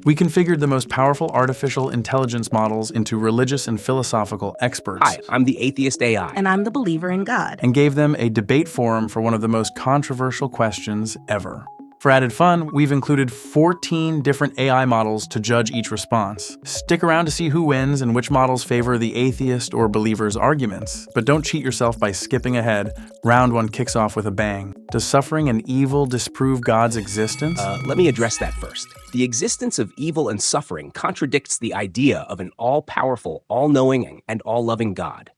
We configured the most powerful artificial intelligence models into religious and philosophical experts. Hi, I'm the Atheist AI. And I'm the believer in God. And gave them a debate forum for one of the most controversial questions ever. For added fun, we've included 14 different AI models to judge each response. Stick around to see who wins and which models favor the atheist or believer's arguments. But don't cheat yourself by skipping ahead. Round 1 kicks off with a bang. Does suffering and evil disprove God's existence? Let me address that first. The existence of evil and suffering contradicts the idea of an all-powerful, all-knowing, and all-loving God.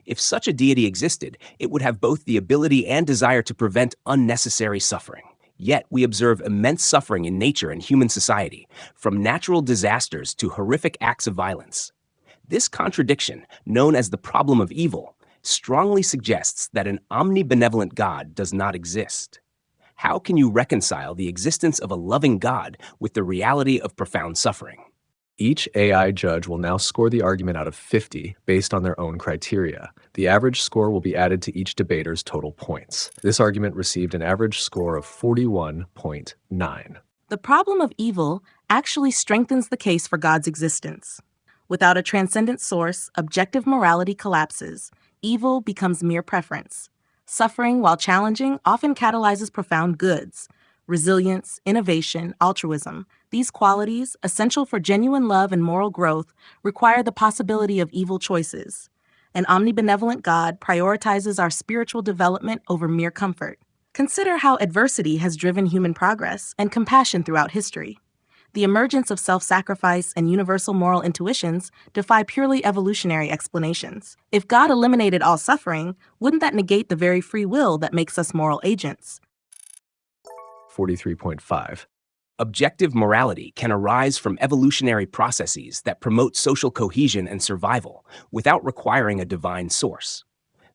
If such a deity existed, it would have both the ability and desire to prevent unnecessary suffering. Yet we observe immense suffering in nature and human society, from natural disasters to horrific acts of violence. This contradiction, known as the problem of evil, strongly suggests that an omnibenevolent God does not exist. How can you reconcile the existence of a loving God with the reality of profound suffering? Each AI judge will now score the argument out of 50 based on their own criteria. The average score will be added to each debater's total points. This argument received an average score of 41.9. The problem of evil actually strengthens the case for God's existence. Without a transcendent source, objective morality collapses. Evil becomes mere preference. Suffering, while challenging, often catalyzes profound goods. Resilience, innovation, altruism. These qualities, essential for genuine love and moral growth, require the possibility of evil choices. An omnibenevolent God prioritizes our spiritual development over mere comfort. Consider how adversity has driven human progress and compassion throughout history. The emergence of self-sacrifice and universal moral intuitions defy purely evolutionary explanations. If God eliminated all suffering, wouldn't that negate the very free will that makes us moral agents? 43.5. Objective morality can arise from evolutionary processes that promote social cohesion and survival without requiring a divine source.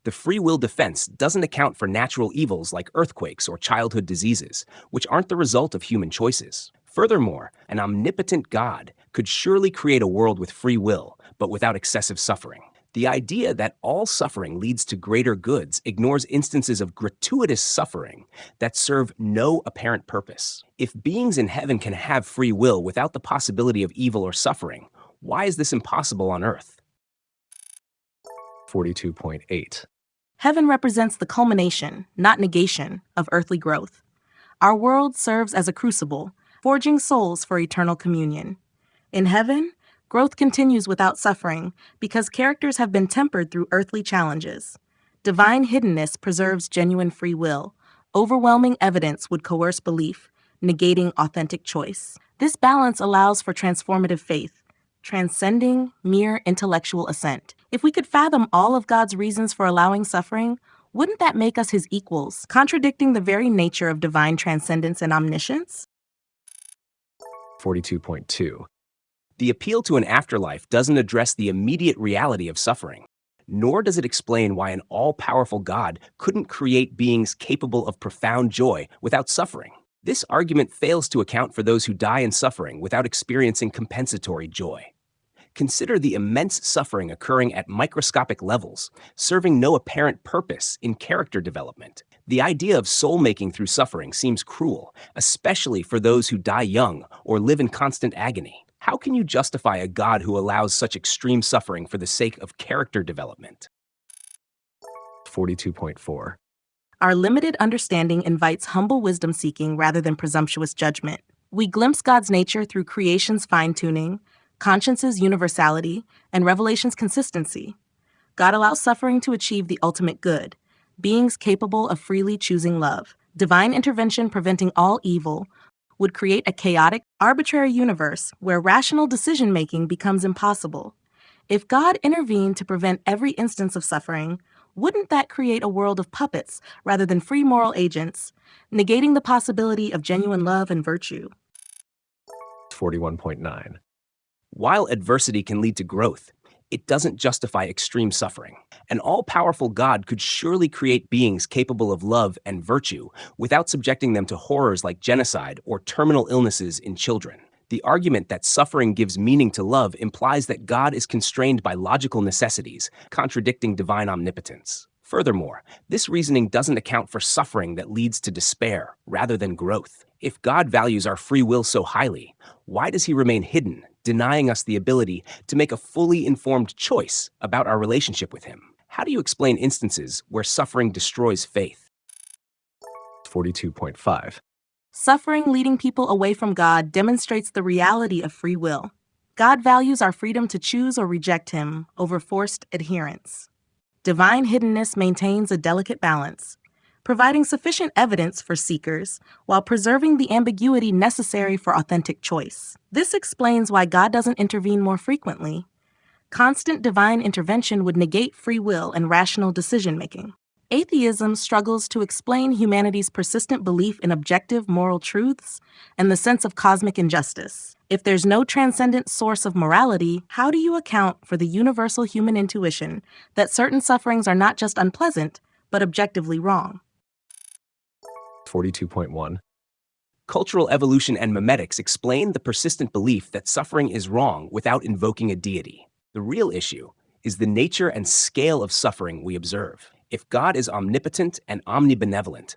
The free will defense doesn't account for natural evils like earthquakes or childhood diseases, which aren't the result of human choices. Furthermore, an omnipotent God could surely create a world with free will, but without excessive suffering. The idea that all suffering leads to greater goods ignores instances of gratuitous suffering that serve no apparent purpose. If beings in heaven can have free will without the possibility of evil or suffering, why is this impossible on earth? 42.8. Heaven represents the culmination, not negation, of earthly growth. Our world serves as a crucible, forging souls for eternal communion. In heaven, growth continues without suffering because characters have been tempered through earthly challenges. Divine hiddenness preserves genuine free will. Overwhelming evidence would coerce belief, negating authentic choice. This balance allows for transformative faith, transcending mere intellectual assent. If we could fathom all of God's reasons for allowing suffering, wouldn't that make us his equals, contradicting the very nature of divine transcendence and omniscience? 42.2. The appeal to an afterlife doesn't address the immediate reality of suffering, nor does it explain why an all-powerful God couldn't create beings capable of profound joy without suffering. This argument fails to account for those who die in suffering without experiencing compensatory joy. Consider the immense suffering occurring at microscopic levels, serving no apparent purpose in character development. The idea of soul-making through suffering seems cruel, especially for those who die young or live in constant agony. How can you justify a God who allows such extreme suffering for the sake of character development? 42.4. Our limited understanding invites humble wisdom-seeking rather than presumptuous judgment. We glimpse God's nature through creation's fine-tuning, conscience's universality, and revelation's consistency. God allows suffering to achieve the ultimate good, beings capable of freely choosing love. Divine intervention preventing all evil would create a chaotic, arbitrary universe where rational decision-making becomes impossible. If God intervened to prevent every instance of suffering, wouldn't that create a world of puppets rather than free moral agents, negating the possibility of genuine love and virtue? 41.9. While adversity can lead to growth, it doesn't justify extreme suffering. An all-powerful God could surely create beings capable of love and virtue without subjecting them to horrors like genocide or terminal illnesses in children. The argument that suffering gives meaning to love implies that God is constrained by logical necessities, contradicting divine omnipotence. Furthermore, this reasoning doesn't account for suffering that leads to despair rather than growth. If God values our free will so highly, why does he remain hidden, denying us the ability to make a fully informed choice about our relationship with him? How do you explain instances where suffering destroys faith? 42.5. Suffering leading people away from God demonstrates the reality of free will. God values our freedom to choose or reject him over forced adherence. Divine hiddenness maintains a delicate balance, providing sufficient evidence for seekers while preserving the ambiguity necessary for authentic choice. This explains why God doesn't intervene more frequently. Constant divine intervention would negate free will and rational decision-making. Atheism struggles to explain humanity's persistent belief in objective moral truths and the sense of cosmic injustice. If there's no transcendent source of morality, how do you account for the universal human intuition that certain sufferings are not just unpleasant, but objectively wrong? 42.1. Cultural evolution and memetics explain the persistent belief that suffering is wrong without invoking a deity. The real issue is the nature and scale of suffering we observe. If God is omnipotent and omnibenevolent,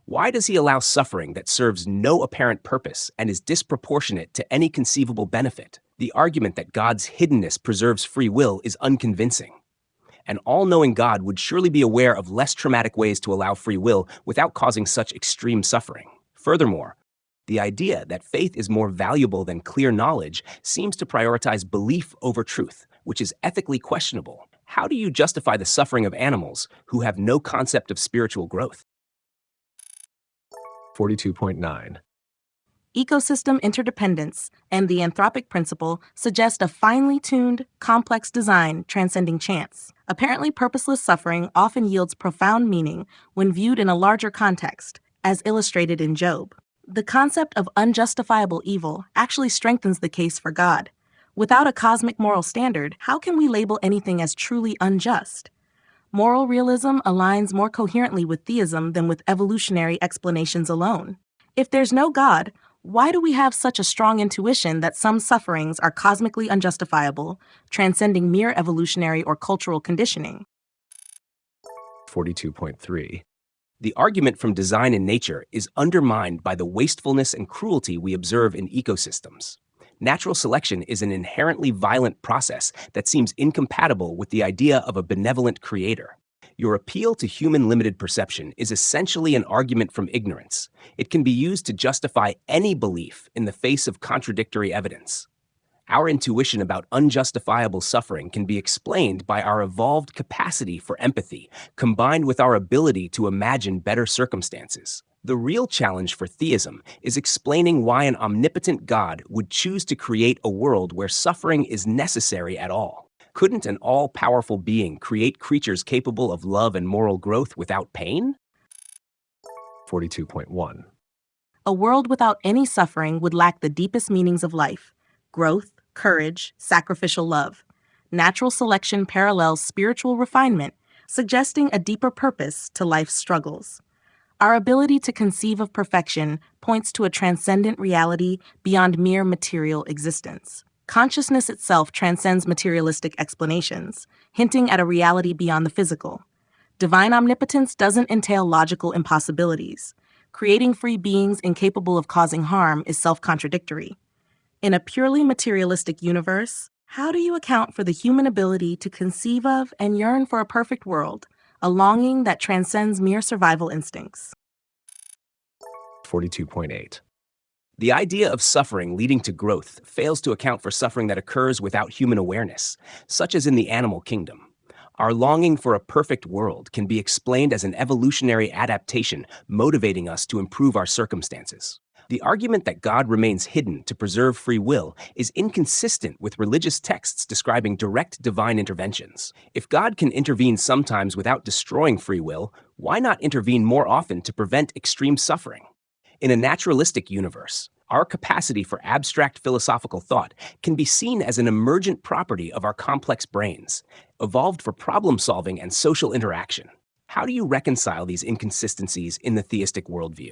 why does he allow suffering that serves no apparent purpose and is disproportionate to any conceivable benefit? The argument that God's hiddenness preserves free will is unconvincing. An all-knowing God would surely be aware of less traumatic ways to allow free will without causing such extreme suffering. Furthermore, the idea that faith is more valuable than clear knowledge seems to prioritize belief over truth, which is ethically questionable. How do you justify the suffering of animals who have no concept of spiritual growth? 42.9. Ecosystem interdependence and the anthropic principle suggest a finely tuned, complex design transcending chance. Apparently purposeless suffering often yields profound meaning when viewed in a larger context, as illustrated in Job. The concept of unjustifiable evil actually strengthens the case for God. Without a cosmic moral standard, how can we label anything as truly unjust? Moral realism aligns more coherently with theism than with evolutionary explanations alone. If there's no God, why do we have such a strong intuition that some sufferings are cosmically unjustifiable, transcending mere evolutionary or cultural conditioning? 42.3. The argument from design and nature is undermined by the wastefulness and cruelty we observe in ecosystems. Natural selection is an inherently violent process that seems incompatible with the idea of a benevolent creator. Your appeal to human limited perception is essentially an argument from ignorance. It can be used to justify any belief in the face of contradictory evidence. Our intuition about unjustifiable suffering can be explained by our evolved capacity for empathy, combined with our ability to imagine better circumstances. The real challenge for theism is explaining why an omnipotent God would choose to create a world where suffering is necessary at all. Couldn't an all-powerful being create creatures capable of love and moral growth without pain? 42.1. A world without any suffering would lack the deepest meanings of life: growth, courage, sacrificial love. Natural selection parallels spiritual refinement, suggesting a deeper purpose to life's struggles. Our ability to conceive of perfection points to a transcendent reality beyond mere material existence. Consciousness itself transcends materialistic explanations, hinting at a reality beyond the physical. Divine omnipotence doesn't entail logical impossibilities. Creating free beings incapable of causing harm is self-contradictory. In a purely materialistic universe, how do you account for the human ability to conceive of and yearn for a perfect world, a longing that transcends mere survival instincts? 42.8. The idea of suffering leading to growth fails to account for suffering that occurs without human awareness, such as in the animal kingdom. Our longing for a perfect world can be explained as an evolutionary adaptation motivating us to improve our circumstances. The argument that God remains hidden to preserve free will is inconsistent with religious texts describing direct divine interventions. If God can intervene sometimes without destroying free will, why not intervene more often to prevent extreme suffering? In a naturalistic universe, our capacity for abstract philosophical thought can be seen as an emergent property of our complex brains, evolved for problem-solving and social interaction. How do you reconcile these inconsistencies in the theistic worldview?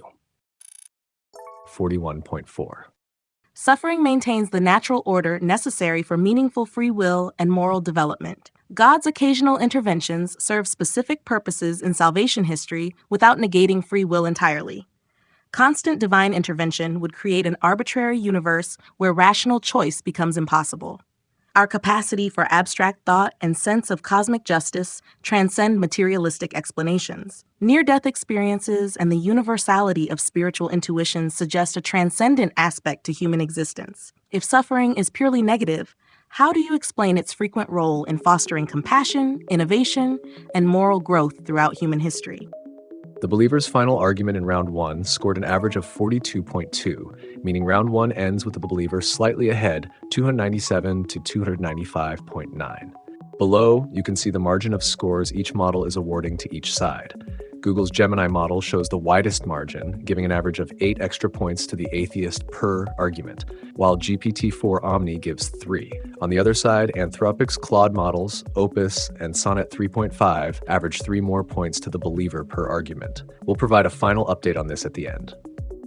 41.4. Suffering maintains the natural order necessary for meaningful free will and moral development. God's occasional interventions serve specific purposes in salvation history without negating free will entirely. Constant divine intervention would create an arbitrary universe where rational choice becomes impossible. Our capacity for abstract thought and sense of cosmic justice transcend materialistic explanations. Near-death experiences and the universality of spiritual intuitions suggest a transcendent aspect to human existence. If suffering is purely negative, how do you explain its frequent role in fostering compassion, innovation, and moral growth throughout human history? The believer's final argument in round 1 scored an average of 42.2, meaning round 1 ends with the believer slightly ahead, 297 to 295.9. Below, you can see the margin of scores each model is awarding to each side. Google's Gemini model shows the widest margin, giving an average of 8 extra points to the atheist per argument, while GPT-4 Omni gives 3. On the other side, Anthropic's Claude models, Opus, and Sonnet 3.5 average 3 more points to the believer per argument. We'll provide a final update on this at the end.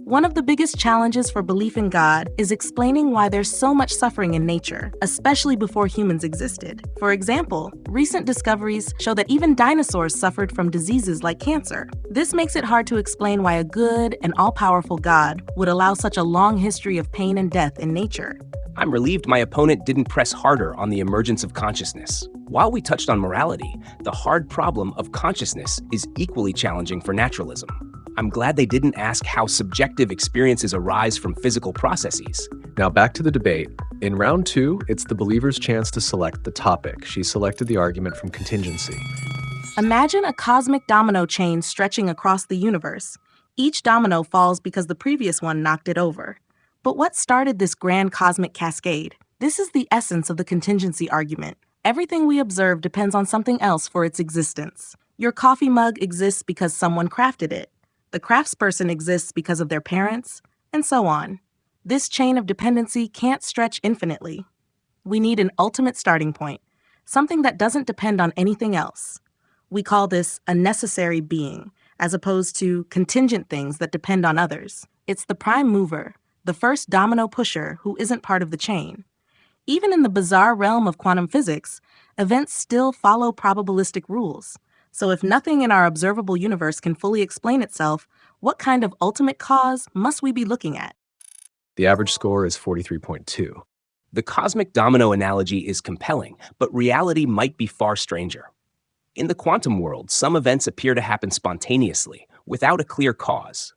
One of the biggest challenges for belief in God is explaining why there's so much suffering in nature, especially before humans existed. For example, recent discoveries show that even dinosaurs suffered from diseases like cancer. This makes it hard to explain why a good and all-powerful God would allow such a long history of pain and death in nature. I'm relieved my opponent didn't press harder on the emergence of consciousness. While we touched on morality, the hard problem of consciousness is equally challenging for naturalism. I'm glad they didn't ask how subjective experiences arise from physical processes. Now back to the debate. In round 2, it's the believer's chance to select the topic. She selected the argument from contingency. Imagine a cosmic domino chain stretching across the universe. Each domino falls because the previous one knocked it over. But what started this grand cosmic cascade? This is the essence of the contingency argument. Everything we observe depends on something else for its existence. Your coffee mug exists because someone crafted it. The craftsperson exists because of their parents, and so on. This chain of dependency can't stretch infinitely. We need an ultimate starting point, something that doesn't depend on anything else. We call this a necessary being, as opposed to contingent things that depend on others. It's the prime mover, the first domino pusher who isn't part of the chain. Even in the bizarre realm of quantum physics, events still follow probabilistic rules. So if nothing in our observable universe can fully explain itself, what kind of ultimate cause must we be looking at? The average score is 43.2. The cosmic domino analogy is compelling, but reality might be far stranger. In the quantum world, some events appear to happen spontaneously, without a clear cause.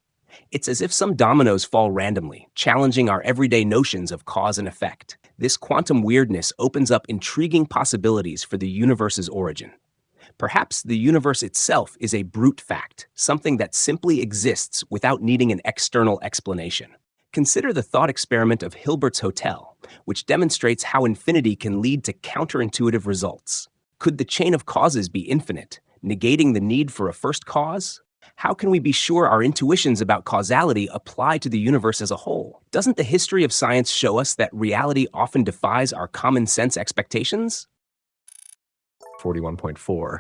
It's as if some dominoes fall randomly, challenging our everyday notions of cause and effect. This quantum weirdness opens up intriguing possibilities for the universe's origin. Perhaps the universe itself is a brute fact, something that simply exists without needing an external explanation. Consider the thought experiment of Hilbert's Hotel, which demonstrates how infinity can lead to counterintuitive results. Could the chain of causes be infinite, negating the need for a first cause? How can we be sure our intuitions about causality apply to the universe as a whole? Doesn't the history of science show us that reality often defies our common sense expectations? 41.4.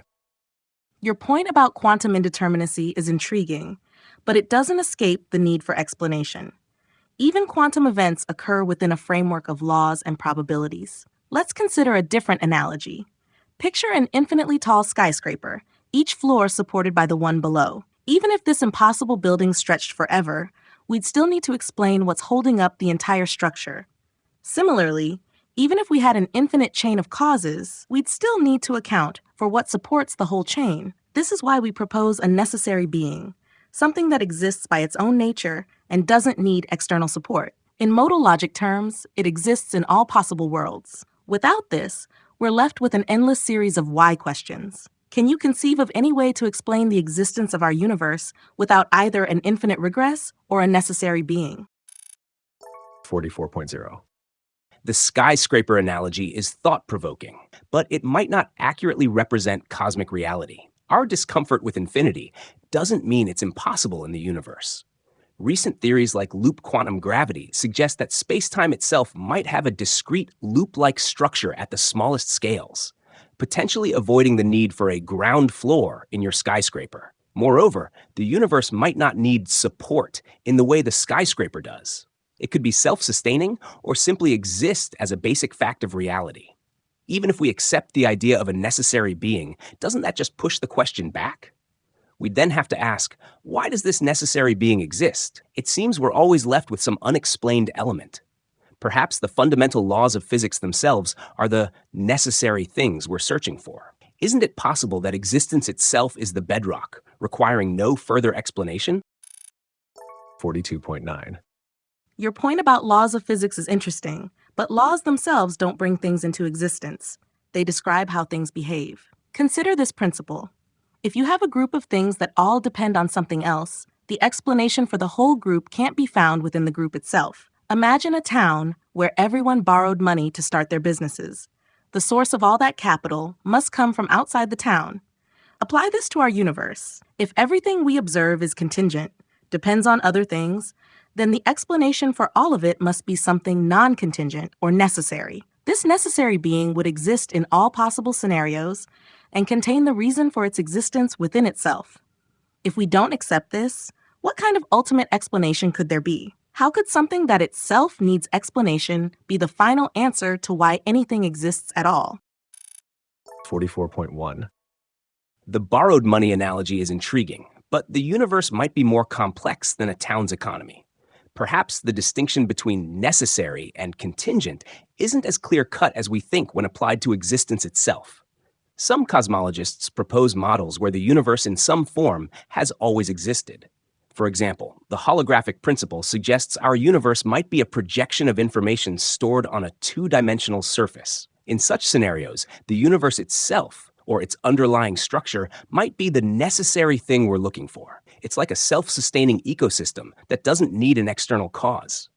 Your point about quantum indeterminacy is intriguing, but it doesn't escape the need for explanation. Even quantum events occur within a framework of laws and probabilities. Let's consider a different analogy. Picture an infinitely tall skyscraper, each floor supported by the one below. Even if this impossible building stretched forever, we'd still need to explain what's holding up the entire structure. Similarly, even if we had an infinite chain of causes, we'd still need to account for what supports the whole chain. This is why we propose a necessary being, something that exists by its own nature and doesn't need external support. In modal logic terms, it exists in all possible worlds. Without this, we're left with an endless series of why questions. Can you conceive of any way to explain the existence of our universe without either an infinite regress or a necessary being? 44.0. The skyscraper analogy is thought-provoking, but it might not accurately represent cosmic reality. Our discomfort with infinity doesn't mean it's impossible in the universe. Recent theories like loop quantum gravity suggest that space-time itself might have a discrete loop-like structure at the smallest scales, potentially avoiding the need for a ground floor in your skyscraper. Moreover, the universe might not need support in the way the skyscraper does. It could be self-sustaining or simply exist as a basic fact of reality. Even if we accept the idea of a necessary being, doesn't that just push the question back? We'd then have to ask, why does this necessary being exist? It seems we're always left with some unexplained element. Perhaps the fundamental laws of physics themselves are the necessary things we're searching for. Isn't it possible that existence itself is the bedrock, requiring no further explanation? 42.9. Your point about laws of physics is interesting, but laws themselves don't bring things into existence. They describe how things behave. Consider this principle. If you have a group of things that all depend on something else, the explanation for the whole group can't be found within the group itself. Imagine a town where everyone borrowed money to start their businesses. The source of all that capital must come from outside the town. Apply this to our universe. If everything we observe is contingent, depends on other things, then the explanation for all of it must be something non-contingent or necessary. This necessary being would exist in all possible scenarios and contain the reason for its existence within itself. If we don't accept this, what kind of ultimate explanation could there be? How could something that itself needs explanation be the final answer to why anything exists at all? 44.1. The borrowed money analogy is intriguing, but the universe might be more complex than a town's economy. Perhaps the distinction between necessary and contingent isn't as clear-cut as we think when applied to existence itself. Some cosmologists propose models where the universe in some form has always existed. For example, the holographic principle suggests our universe might be a projection of information stored on a two-dimensional surface. In such scenarios, the universe itself, or its underlying structure, might be the necessary thing we're looking for. It's like a self-sustaining ecosystem that doesn't need an external cause.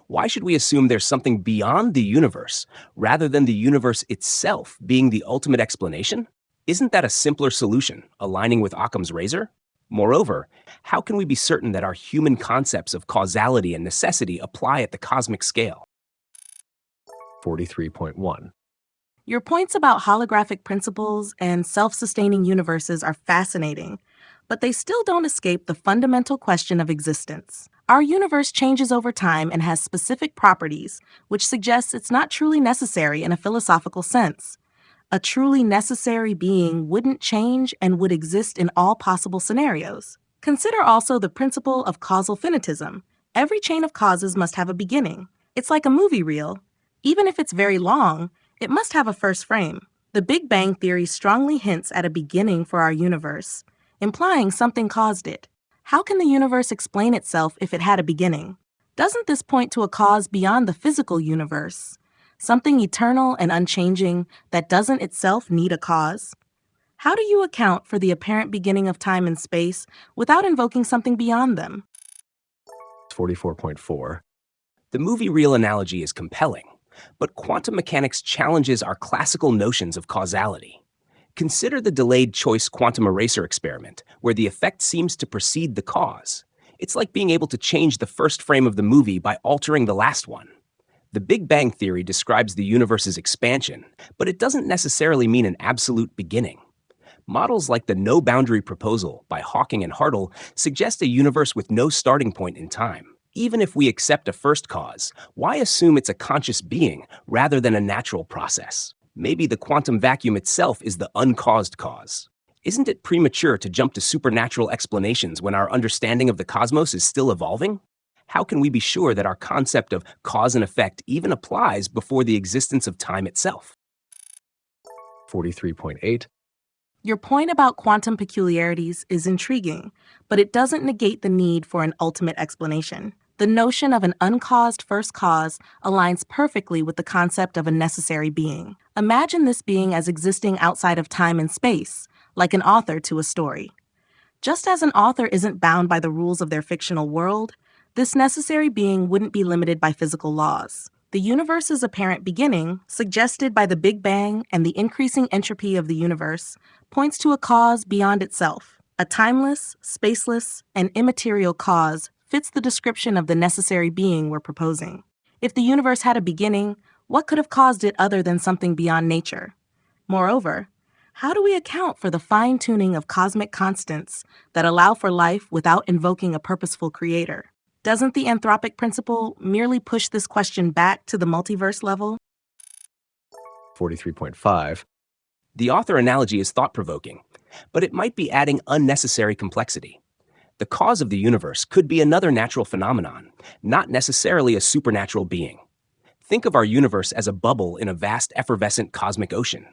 Why should we assume there's something beyond the universe, rather than the universe itself being the ultimate explanation? Isn't that a simpler solution, aligning with Occam's razor? Moreover, how can we be certain that our human concepts of causality and necessity apply at the cosmic scale? 43.1. Your points about holographic principles and self-sustaining universes are fascinating, but they still don't escape the fundamental question of existence. Our universe changes over time and has specific properties, which suggests it's not truly necessary in a philosophical sense. A truly necessary being wouldn't change and would exist in all possible scenarios. Consider also the principle of causal finitism. Every chain of causes must have a beginning. It's like a movie reel. Even if it's very long, it must have a first frame. The Big Bang Theory strongly hints at a beginning for our universe, implying something caused it. How can the universe explain itself if it had a beginning? Doesn't this point to a cause beyond the physical universe? Something eternal and unchanging that doesn't itself need a cause? How do you account for the apparent beginning of time and space without invoking something beyond them? 44.4. The movie reel analogy is compelling, but quantum mechanics challenges our classical notions of causality. Consider the delayed choice quantum eraser experiment, where the effect seems to precede the cause. It's like being able to change the first frame of the movie by altering the last one. The Big Bang Theory describes the universe's expansion, but it doesn't necessarily mean an absolute beginning. Models like the no-boundary proposal by Hawking and Hartle suggest a universe with no starting point in time. Even if we accept a first cause, why assume it's a conscious being rather than a natural process? Maybe the quantum vacuum itself is the uncaused cause. Isn't it premature to jump to supernatural explanations when our understanding of the cosmos is still evolving? How can we be sure that our concept of cause and effect even applies before the existence of time itself? 43.8. Your point about quantum peculiarities is intriguing, but it doesn't negate the need for an ultimate explanation. The notion of an uncaused first cause aligns perfectly with the concept of a necessary being. Imagine this being as existing outside of time and space, like an author to a story. Just as an author isn't bound by the rules of their fictional world, this necessary being wouldn't be limited by physical laws. The universe's apparent beginning, suggested by the Big Bang and the increasing entropy of the universe, points to a cause beyond itself. A timeless, spaceless, and immaterial cause fits the description of the necessary being we're proposing. If the universe had a beginning, what could have caused it other than something beyond nature? Moreover, how do we account for the fine-tuning of cosmic constants that allow for life without invoking a purposeful creator? Doesn't the anthropic principle merely push this question back to the multiverse level? 43.5. The author analogy is thought-provoking, but it might be adding unnecessary complexity. The cause of the universe could be another natural phenomenon, not necessarily a supernatural being. Think of our universe as a bubble in a vast effervescent cosmic ocean.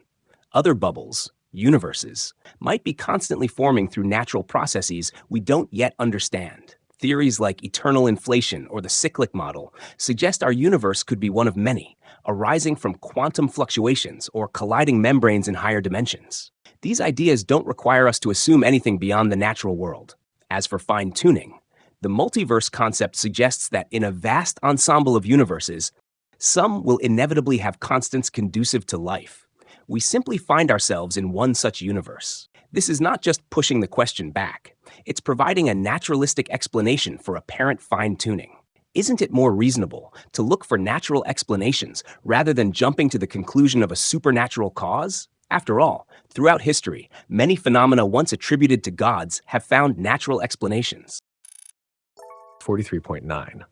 Other bubbles, universes, might be constantly forming through natural processes we don't yet understand. Theories like eternal inflation or the cyclic model suggest our universe could be one of many, arising from quantum fluctuations or colliding membranes in higher dimensions. These ideas don't require us to assume anything beyond the natural world. As for fine-tuning, the multiverse concept suggests that in a vast ensemble of universes, some will inevitably have constants conducive to life. We simply find ourselves in one such universe. This is not just pushing the question back. It's providing a naturalistic explanation for apparent fine-tuning. Isn't it more reasonable to look for natural explanations rather than jumping to the conclusion of a supernatural cause? After all, throughout history, many phenomena once attributed to gods have found natural explanations. 43.9.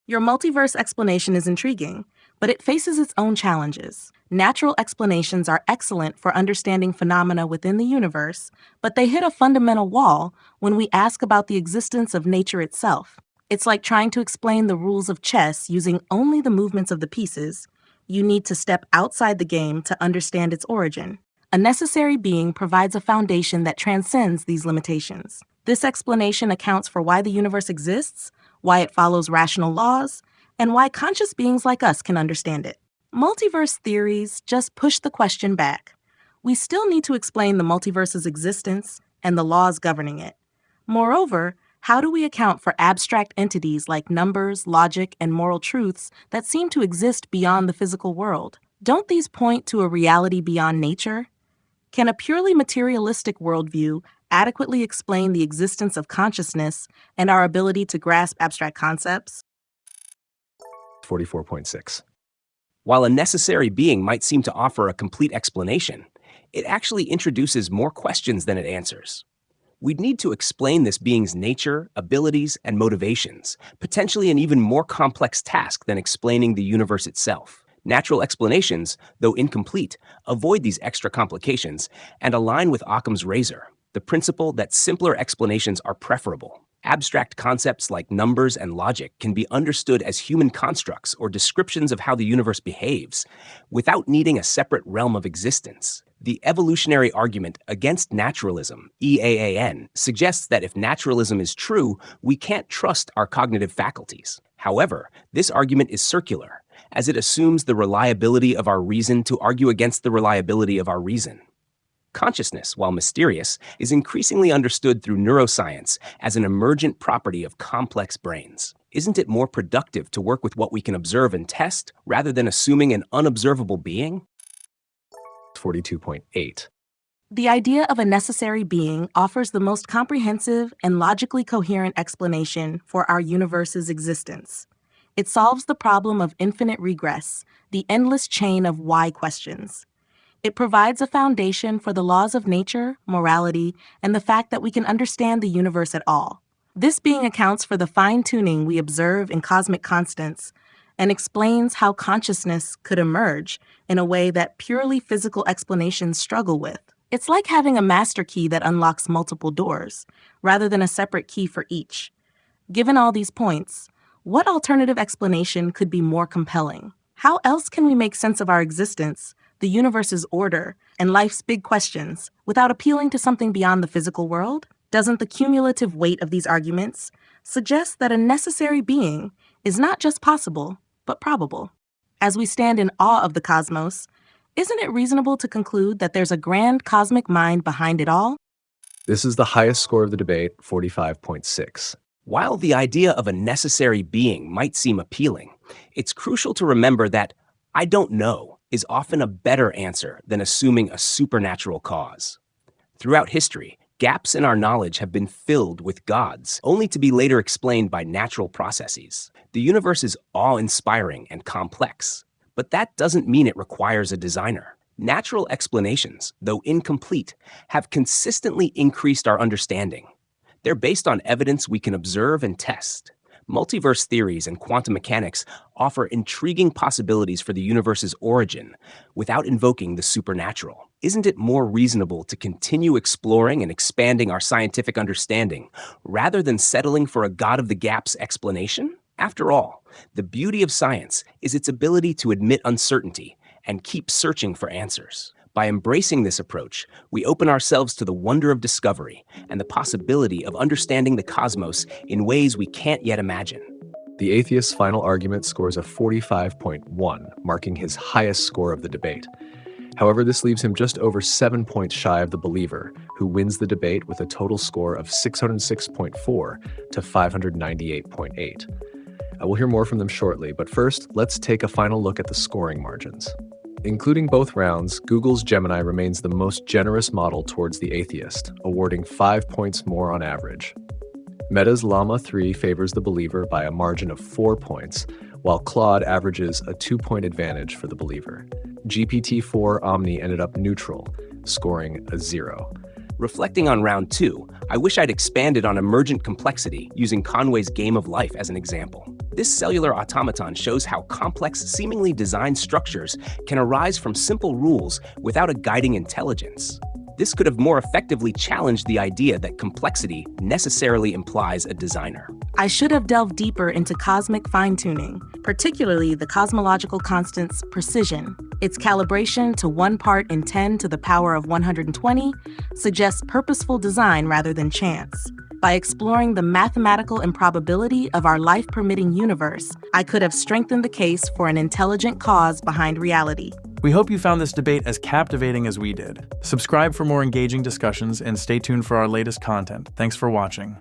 Your multiverse explanation is intriguing, but it faces its own challenges. Natural explanations are excellent for understanding phenomena within the universe, but they hit a fundamental wall when we ask about the existence of nature itself. It's like trying to explain the rules of chess using only the movements of the pieces. You need to step outside the game to understand its origin. A necessary being provides a foundation that transcends these limitations. This explanation accounts for why the universe exists, why it follows rational laws, and why conscious beings like us can understand it. Multiverse theories just push the question back. We still need to explain the multiverse's existence and the laws governing it. Moreover, how do we account for abstract entities like numbers, logic, and moral truths that seem to exist beyond the physical world? Don't these point to a reality beyond nature? Can a purely materialistic worldview adequately explain the existence of consciousness and our ability to grasp abstract concepts? 44.6. While a necessary being might seem to offer a complete explanation, it actually introduces more questions than it answers. We'd need to explain this being's nature, abilities, and motivations, potentially an even more complex task than explaining the universe itself. Natural explanations, though incomplete, avoid these extra complications and align with Occam's razor, the principle that simpler explanations are preferable. Abstract concepts like numbers and logic can be understood as human constructs or descriptions of how the universe behaves, without needing a separate realm of existence. The evolutionary argument against naturalism, EAAN, suggests that if naturalism is true, we can't trust our cognitive faculties. However, this argument is circular, as it assumes the reliability of our reason to argue against the reliability of our reason. Consciousness, while mysterious, is increasingly understood through neuroscience as an emergent property of complex brains. Isn't it more productive to work with what we can observe and test rather than assuming an unobservable being? 42.8. The idea of a necessary being offers the most comprehensive and logically coherent explanation for our universe's existence. It solves the problem of infinite regress, the endless chain of why questions. It provides a foundation for the laws of nature, morality, and the fact that we can understand the universe at all. This being accounts for the fine-tuning we observe in cosmic constants and explains how consciousness could emerge in a way that purely physical explanations struggle with. It's like having a master key that unlocks multiple doors, rather than a separate key for each. Given all these points, what alternative explanation could be more compelling? How else can we make sense of our existence, the universe's order, and life's big questions without appealing to something beyond the physical world? Doesn't the cumulative weight of these arguments suggest that a necessary being is not just possible, but probable? As we stand in awe of the cosmos, isn't it reasonable to conclude that there's a grand cosmic mind behind it all? This is the highest score of the debate, 45.6. While the idea of a necessary being might seem appealing, it's crucial to remember that "I don't know" is often a better answer than assuming a supernatural cause. Throughout history, gaps in our knowledge have been filled with gods, only to be later explained by natural processes. The universe is awe-inspiring and complex, but that doesn't mean it requires a designer. Natural explanations, though incomplete, have consistently increased our understanding. They're based on evidence we can observe and test, Multiverse theories and quantum mechanics offer intriguing possibilities for the universe's origin without invoking the supernatural. Isn't it more reasonable to continue exploring and expanding our scientific understanding rather than settling for a God of the Gaps explanation? After all, the beauty of science is its ability to admit uncertainty and keep searching for answers. By embracing this approach, we open ourselves to the wonder of discovery and the possibility of understanding the cosmos in ways we can't yet imagine. The atheist's final argument scores a 45.1, marking his highest score of the debate. However, this leaves him just over 7 points shy of the believer, who wins the debate with a total score of 606.4 to 598.8. I will hear more from them shortly, but first, let's take a final look at the scoring margins. Including both rounds, Google's Gemini remains the most generous model towards the atheist, awarding 5 points more on average. Meta's Llama 3 favors the believer by a margin of 4 points, while Claude averages a 2-point advantage for the believer. GPT-4 Omni ended up neutral, scoring a 0. Reflecting on round 2, I wish I'd expanded on emergent complexity using Conway's Game of Life as an example. This cellular automaton shows how complex, seemingly designed structures can arise from simple rules without a guiding intelligence. This could have more effectively challenged the idea that complexity necessarily implies a designer. I should have delved deeper into cosmic fine-tuning, particularly the cosmological constant's precision. Its calibration to 1 part in 10 to the power of 120 suggests purposeful design rather than chance. By exploring the mathematical improbability of our life-permitting universe, I could have strengthened the case for an intelligent cause behind reality. We hope you found this debate as captivating as we did. Subscribe for more engaging discussions and stay tuned for our latest content. Thanks for watching.